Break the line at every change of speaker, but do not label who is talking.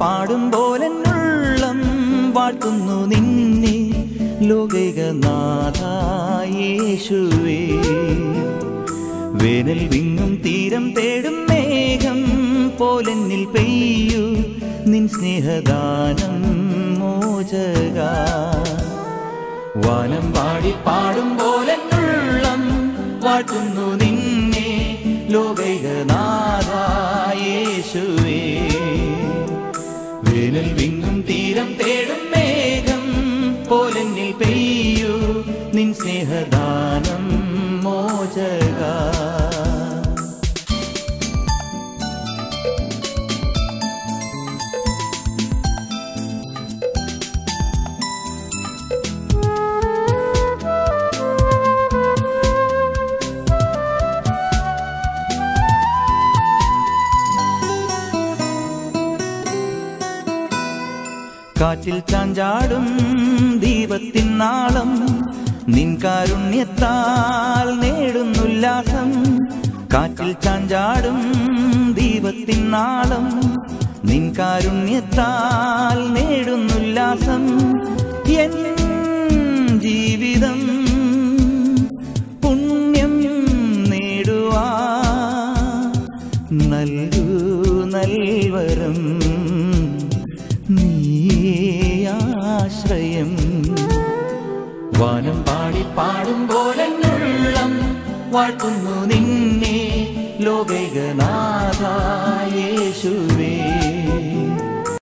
പാടുമ്പോലെന്നുള്ളം വാഴ്ത്തുന്നു നിന്നെ ലോകൈകനാഥ യേശുവേ. വേനൽ വിങ്ങും തീരം തേടും മേഘം പോലെന്നിൽ പെയ്യൂ നിൻ സ്നേഹദാനം മോചക. വാനം പാടി പാടുമ്പോലെന്നുള്ളം വാഴ്ത്തുന്നു നിന്നെ ലോകൈകനാഥ യേശുവേ. വേനൽ വിങ്ങും തീരം തേടും മേഘം പോലെന്നിൽ പെയ്യൂ നിൻ സ്നേഹദാനം മോചക. കാറ്റിൽ ചാഞ്ചാടും ദീപത്തിൻ നാളം നിൻ കാരുണ്യത്താൽ നേടുന്നുല്ലാസം. കാറ്റിൽ ചാഞ്ചാടും ദീപത്തിൻ നാളം നിൻ കാരുണ്യത്താൽ നേടുന്നുല്ലാസം. എൻ ജീവിതം പുണ്യം നേടുവാ നൽകൂ നൽവരം നീയാശ്രയം. വാനം പാടി പാടുമ്പോലെന്നുള്ളം വാഴ്ത്തുന്നു നിന്നെ ലോകൈകനാഥ യേശുവേ.